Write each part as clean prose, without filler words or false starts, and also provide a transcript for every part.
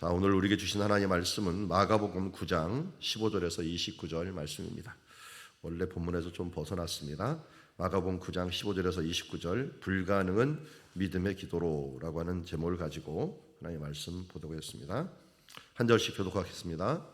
자, 오늘 우리에게 주신 하나님의 말씀은 마가복음 9장 15절에서 29절 말씀입니다. 원래 본문에서 좀 벗어났습니다. 마가복음 9장 15절에서 29절, 불가능은 믿음의 기도로라고 하는 제목을 가지고 하나님의 말씀 보도록 하겠습니다. 한 절씩 교독하겠습니다.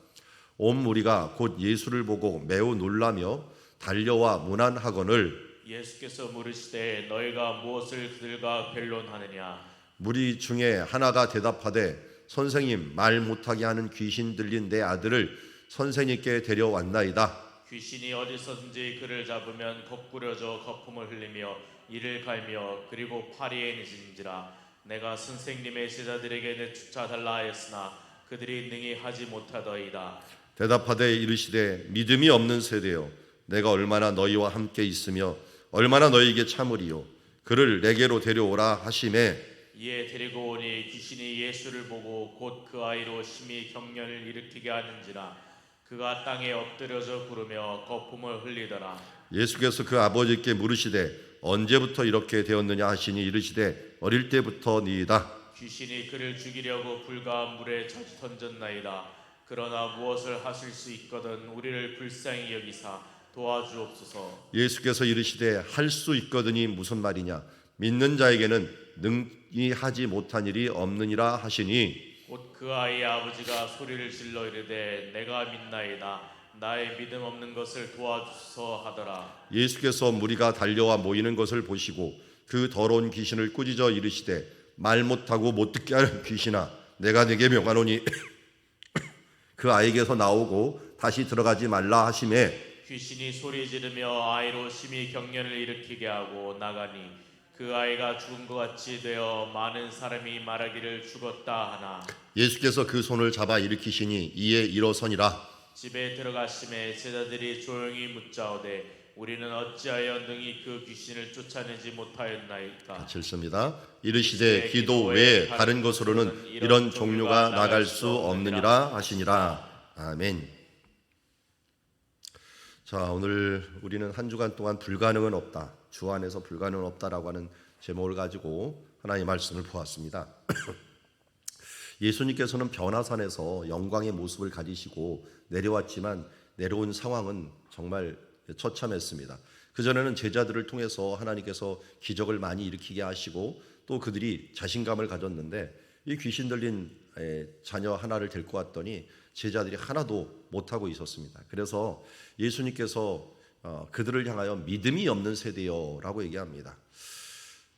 온 무리가 곧 예수를 보고 매우 놀라며 달려와 문안하거늘 예수께서 물으시되 너희가 무엇을 그들과 변론하느냐. 무리 중에 하나가 대답하되 선생님, 말 못하게 하는 귀신 들린 내 아들을 선생님께 데려왔나이다. 귀신이 어디서든지 그를 잡으면 거꾸려져 거품을 흘리며 이를 갈며 그리고 파리에 늦은지라. 내가 선생님의 제자들에게 내쫓아 달라 하였으나 그들이 능히 하지 못하더이다. 대답하되 이르시되 믿음이 없는 세대여, 내가 얼마나 너희와 함께 있으며 얼마나 너희에게 참으리요. 그를 내게로 데려오라 하시매 이에 데리고 오니 귀신이 예수를 보고 곧 그 아이로 심히 경련을 일으키게 하는지라. 그가 땅에 엎드려져 구르며 거품을 흘리더라. 예수께서 그 아버지께 물으시되 언제부터 이렇게 되었느냐 하시니 이르시되 어릴 때부터니이다. 귀신이 그를 죽이려고 불과 물에 자주 던졌나이다. 그러나 무엇을 하실 수 있거든 우리를 불쌍히 여기사 도와주옵소서. 예수께서 이르시되 할 수 있거든이 무슨 말이냐. 믿는 자에게는 능히 하지 못한 일이 없느니라 하시니 곧 그 아이의 아버지가 소리를 질러 이르되 내가 믿나이다. 나의 믿음 없는 것을 도와주소서 하더라. 예수께서 무리가 달려와 모이는 것을 보시고 그 더러운 귀신을 꾸짖어 이르시되 말 못하고 못 듣게 하는 귀신아, 내가 네게 명하노니 그 아이에게서 나오고 다시 들어가지 말라 하시매 귀신이 소리 지르며 아이로 심히 경련을 일으키게 하고 나가니 그 아이가 죽은 것 같이 되어 많은 사람이 말하기를 죽었다 하나. 예수께서 그 손을 잡아 일으키시니 이에 일어서니라. 집에 들어가심에 제자들이 조용히 묻자오되 우리는 어찌하여 능히 그 귀신을 쫓아내지 못하였나이까. 읽습니다. 이르시되 기도 외에 다른 것으로는 이런 종류가 나갈 수 없느니라 하시니라. 아멘. 자, 오늘 우리는 한 주간 동안 불가능은 없다, 주 안에서 불가능은 없다라고 하는 제목을 가지고 하나님의 말씀을 보았습니다. 예수님께서는 변화산에서 영광의 모습을 가지시고 내려왔지만 내려온 상황은 정말 처참했습니다. 그전에는 제자들을 통해서 하나님께서 기적을 많이 일으키게 하시고 또 그들이 자신감을 가졌는데 이 귀신 들린 자녀 하나를 데리고 왔더니 제자들이 하나도 못하고 있었습니다. 그래서 예수님께서 그들을 향하여 믿음이 없는 세대여라고 얘기합니다.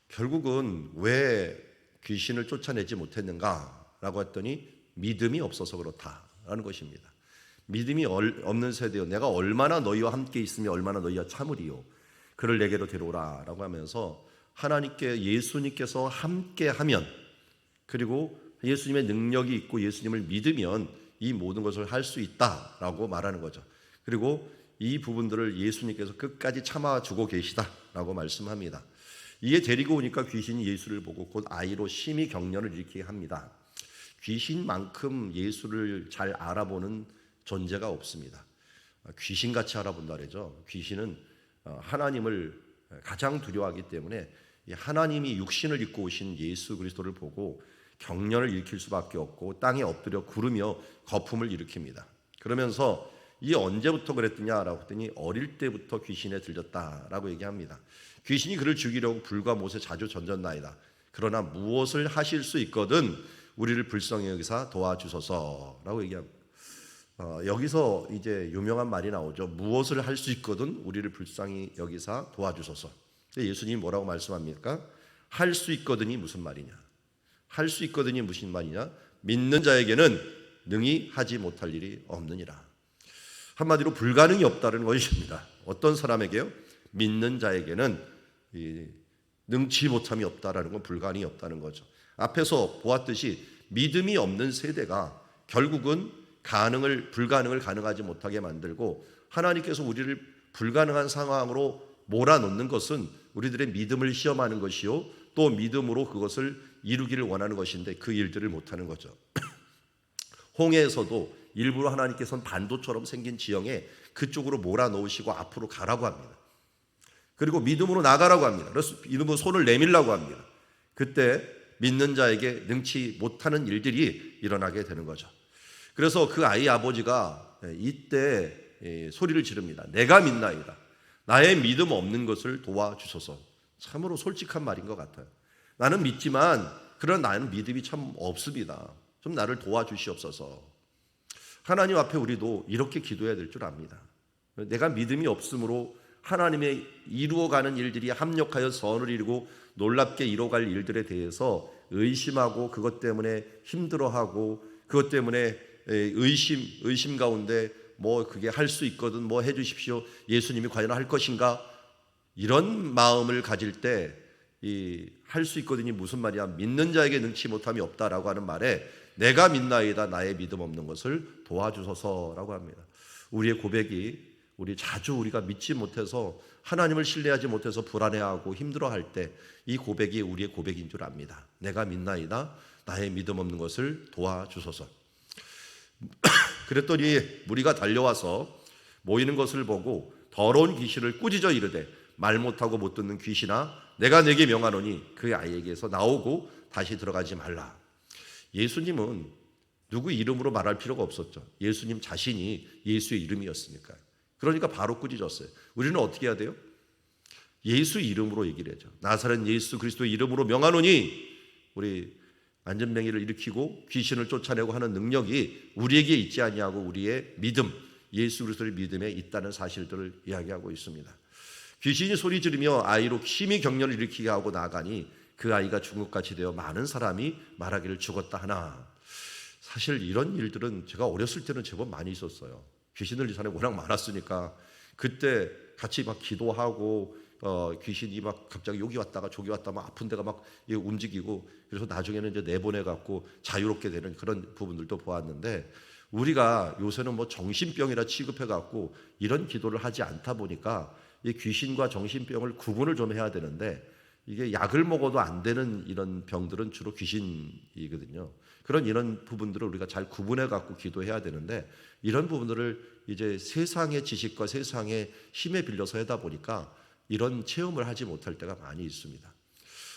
결국은 왜 귀신을 쫓아내지 못했는가라고 했더니 믿음이 없어서 그렇다라는 것입니다. 믿음이 없는 세대여, 내가 얼마나 너희와 함께 있으며 얼마나 너희와 참으리요. 그를 내게로 데려오라라고 하면서 하나님께, 예수님께서 함께하면, 그리고 예수님의 능력이 있고 예수님을 믿으면 이 모든 것을 할 수 있다라고 말하는 거죠. 그리고 이 부분들을 예수님께서 끝까지 참아주고 계시다라고 말씀합니다. 이에 데리고 오니까 귀신이 예수를 보고 곧 아이로 심히 경련을 일으키게 합니다. 귀신만큼 예수를 잘 알아보는 존재가 없습니다. 귀신같이 알아본다 그러죠. 귀신은 하나님을 가장 두려워하기 때문에 하나님이 육신을 입고 오신 예수 그리스도를 보고 경련을 일으킬 수밖에 없고 땅에 엎드려 구르며 거품을 일으킵니다. 그러면서 이게 언제부터 그랬더냐라고 했더니 어릴 때부터 귀신에 들렸다라고 얘기합니다. 귀신이 그를 죽이려고 불과 못에 자주 던졌나이다. 그러나 무엇을 하실 수 있거든 우리를 불쌍히 여기사 도와주소서라고 얘기합니다. 여기서 이제 유명한 말이 나오죠. 무엇을 할 수 있거든 우리를 불쌍히 여기사 도와주소서. 예수님이 뭐라고 말씀합니까? 할 수 있거든이 무슨 말이냐? 할 수 있거든이 무슨 말이냐? 믿는 자에게는 능히 하지 못할 일이 없느니라. 한마디로 불가능이 없다는 것입니다. 어떤 사람에게요? 믿는 자에게는 능치 못함이 없다라는 건 불가능이 없다는 거죠. 앞에서 보았듯이 믿음이 없는 세대가 결국은 불가능을 가능하지 못하게 만들고 하나님께서 우리를 불가능한 상황으로 몰아넣는 것은 우리들의 믿음을 시험하는 것이요 또 믿음으로 그것을 이루기를 원하는 것인데 그 일들을 못하는 거죠. 홍해에서도 일부러 하나님께서는 반도처럼 생긴 지형에 그쪽으로 몰아넣으시고 앞으로 가라고 합니다. 그리고 믿음으로 나가라고 합니다. 그래서 믿음으로 손을 내밀라고 합니다. 그때 믿는 자에게 능치 못하는 일들이 일어나게 되는 거죠. 그래서 그 아이 아버지가 이때 소리를 지릅니다. 내가 믿나이다. 나의 믿음 없는 것을 도와주소서. 참으로 솔직한 말인 것 같아요. 나는 믿지만 그런 나는 믿음이 참 없습니다. 좀 나를 도와주시옵소서. 하나님 앞에 우리도 이렇게 기도해야 될 줄 압니다. 내가 믿음이 없으므로 하나님의 이루어가는 일들이 합력하여 선을 이루고 놀랍게 이루어갈 일들에 대해서 의심하고 그것 때문에 힘들어하고 그것 때문에 의심 가운데 뭐 그게 할 수 있거든 뭐 해주십시오. 예수님이 과연 할 것인가? 이런 마음을 가질 때 할 수 있거든이 무슨 말이야? 믿는 자에게 능치 못함이 없다라고 하는 말에 내가 믿나이다. 나의 믿음 없는 것을 도와주소서라고 합니다. 우리의 고백이 자주 우리가 믿지 못해서 하나님을 신뢰하지 못해서 불안해하고 힘들어할 때 이 고백이 우리의 고백인 줄 압니다. 내가 믿나이다. 나의 믿음 없는 것을 도와주소서. 그랬더니 무리가 달려와서 모이는 것을 보고 더러운 귀신을 꾸짖어 이르되 말 못하고 못 듣는 귀신아 내가 네게 명하노니 그 아이에게서 나오고 다시 들어가지 말라. 예수님은 누구 이름으로 말할 필요가 없었죠. 예수님 자신이 예수의 이름이었으니까. 그러니까 바로 꾸짖었어요. 우리는 어떻게 해야 돼요? 예수 이름으로 얘기를 하죠. 나사렛 예수 그리스도의 이름으로 명하노니 우리 안전병이를 일으키고 귀신을 쫓아내고 하는 능력이 우리에게 있지 아니하고 우리의 믿음, 예수 그리스도의 믿음에 있다는 사실들을 이야기하고 있습니다. 귀신이 소리 지르며 아이로 심히 경련을 일으키게 하고 나가니 그 아이가 죽은 것 같이 되어 많은 사람이 말하기를 죽었다 하나. 사실 이런 일들은 제가 어렸을 때는 제법 많이 있었어요. 귀신 들린 사람이 워낙 많았으니까 그때 같이 막 기도하고 귀신이 막 갑자기 여기 왔다가 저기 왔다 막 아픈 데가 막 움직이고 그래서 나중에는 이제 내보내 갖고 자유롭게 되는 그런 부분들도 보았는데 우리가 요새는 뭐 정신병이라 취급해 갖고 이런 기도를 하지 않다 보니까 이 귀신과 정신병을 구분을 좀 해야 되는데 이게 약을 먹어도 안 되는 이런 병들은 주로 귀신이거든요. 이런 부분들을 우리가 잘 구분해 갖고 기도해야 되는데 이런 부분들을 이제 세상의 지식과 세상의 힘에 빌려서 하다 보니까 이런 체험을 하지 못할 때가 많이 있습니다.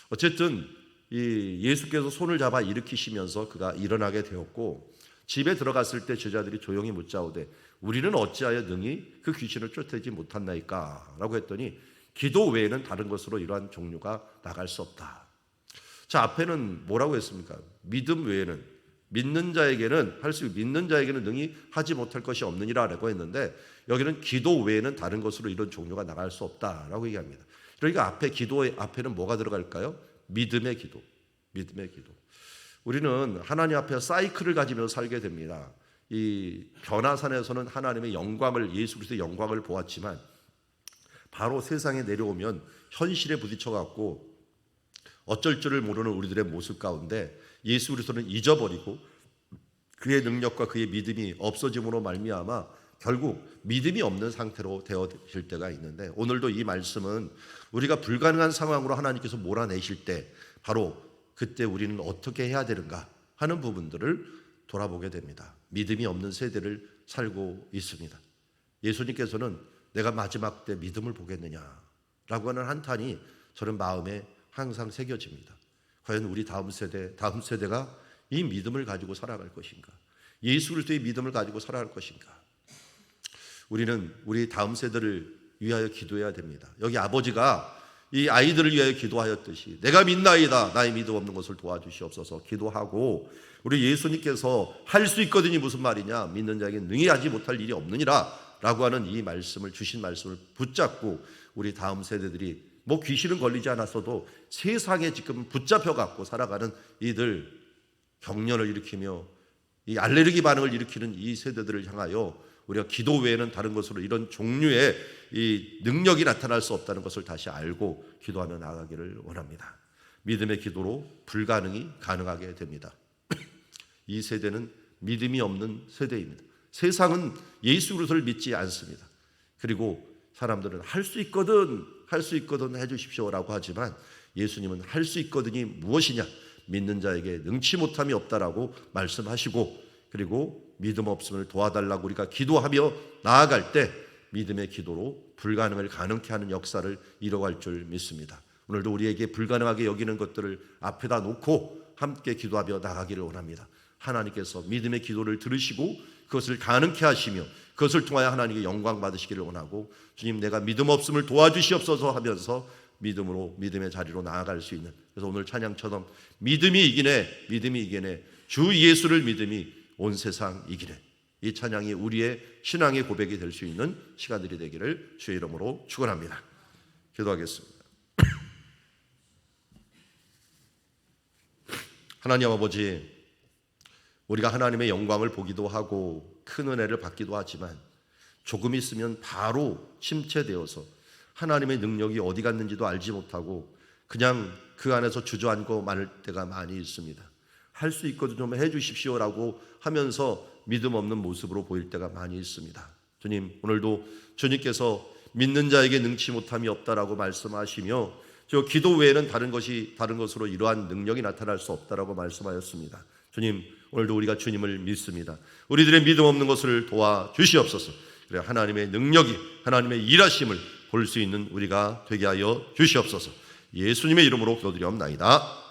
어쨌든 이 예수께서 손을 잡아 일으키시면서 그가 일어나게 되었고 집에 들어갔을 때 제자들이 조용히 묻자오되 우리는 어찌하여 능히 그 귀신을 쫓아내지 못한나이까? 라고 했더니 기도 외에는 다른 것으로 이러한 종류가 나갈 수 없다. 자, 앞에는 뭐라고 했습니까? 믿음 외에는 믿는 자에게는 믿는 자에게는 능히 하지 못할 것이 없느니라라고 했는데 여기는 기도 외에는 다른 것으로 이런 종류가 나갈 수 없다라고 얘기합니다. 그러니까 앞에 기도의 앞에는 뭐가 들어갈까요? 믿음의 기도. 믿음의 기도. 우리는 하나님 앞에 사이클을 가지면서 살게 됩니다. 이 변화산에서는 하나님의 영광을 예수 그리스도의 영광을 보았지만 바로 세상에 내려오면 현실에 부딪혀 갖고 어쩔 줄을 모르는 우리들의 모습 가운데 예수 그리스도는 잊어버리고 그의 능력과 그의 믿음이 없어짐으로 말미암아 결국 믿음이 없는 상태로 되어질 때가 있는데 오늘도 이 말씀은 우리가 불가능한 상황으로 하나님께서 몰아내실 때 바로 그때 우리는 어떻게 해야 되는가 하는 부분들을 돌아보게 됩니다. 믿음이 없는 세대를 살고 있습니다. 예수님께서는 내가 마지막 때 믿음을 보겠느냐라고 하는 한탄이 저는 마음에 항상 새겨집니다. 과연 우리 다음 세대가 이 믿음을 가지고 살아갈 것인가? 예수 그리스도의 믿음을 가지고 살아갈 것인가? 우리는 우리 다음 세대를 위하여 기도해야 됩니다. 여기 아버지가 이 아이들을 위하여 기도하였듯이 내가 믿나이다. 나의 믿음 없는 것을 도와주시옵소서 기도하고 우리 예수님께서 할 수 있거든이 무슨 말이냐? 믿는 자에게 능히 하지 못할 일이 없느니라 라고 하는 이 말씀을 주신 말씀을 붙잡고 우리 다음 세대들이 뭐 귀신은 걸리지 않았어도 세상에 지금 붙잡혀 갖고 살아가는 이들 경련을 일으키며 이 알레르기 반응을 일으키는 이 세대들을 향하여 우리가 기도 외에는 다른 것으로 이런 종류의 이 능력이 나타날 수 없다는 것을 다시 알고 기도하며 나아가기를 원합니다. 믿음의 기도로 불가능이 가능하게 됩니다. 이 세대는 믿음이 없는 세대입니다. 세상은 예수 그리스도를 믿지 않습니다. 그리고 사람들은 할 수 있거든 해주십시오라고 하지만 예수님은 할 수 있거든이 무엇이냐? 믿는 자에게 능치 못함이 없다라고 말씀하시고 그리고 믿음 없음을 도와달라고 우리가 기도하며 나아갈 때 믿음의 기도로 불가능을 가능케 하는 역사를 이뤄갈 줄 믿습니다. 오늘도 우리에게 불가능하게 여기는 것들을 앞에다 놓고 함께 기도하며 나가기를 원합니다. 하나님께서 믿음의 기도를 들으시고 그것을 가능케 하시며 그것을 통하여 하나님께 영광 받으시기를 원하고, 주님 내가 믿음 없음을 도와주시옵소서 하면서 믿음으로 믿음의 자리로 나아갈 수 있는, 그래서 오늘 찬양처럼 믿음이 이기네 주 예수를 믿음이 온 세상 이기네, 이 찬양이 우리의 신앙의 고백이 될 수 있는 시간들이 되기를 주의 이름으로 축원합니다. 기도하겠습니다. 하나님 아버지, 우리가 하나님의 영광을 보기도 하고 큰 은혜를 받기도 하지만 조금 있으면 바로 침체되어서 하나님의 능력이 어디 갔는지도 알지 못하고 그냥 그 안에서 주저앉고 말 때가 많이 있습니다. 할 수 있거든 좀 해주십시오라고 하면서 믿음 없는 모습으로 보일 때가 많이 있습니다. 주님, 오늘도 주님께서 믿는 자에게 능치 못함이 없다라고 말씀하시며 저 기도 외에는 다른 것으로 이러한 능력이 나타날 수 없다라고 말씀하였습니다. 주님, 오늘도 우리가 주님을 믿습니다. 우리들의 믿음 없는 것을 도와주시옵소서. 그래 하나님의 능력이, 하나님의 일하심을 볼 수 있는 우리가 되게 하여 주시옵소서. 예수님의 이름으로 기도드리옵나이다.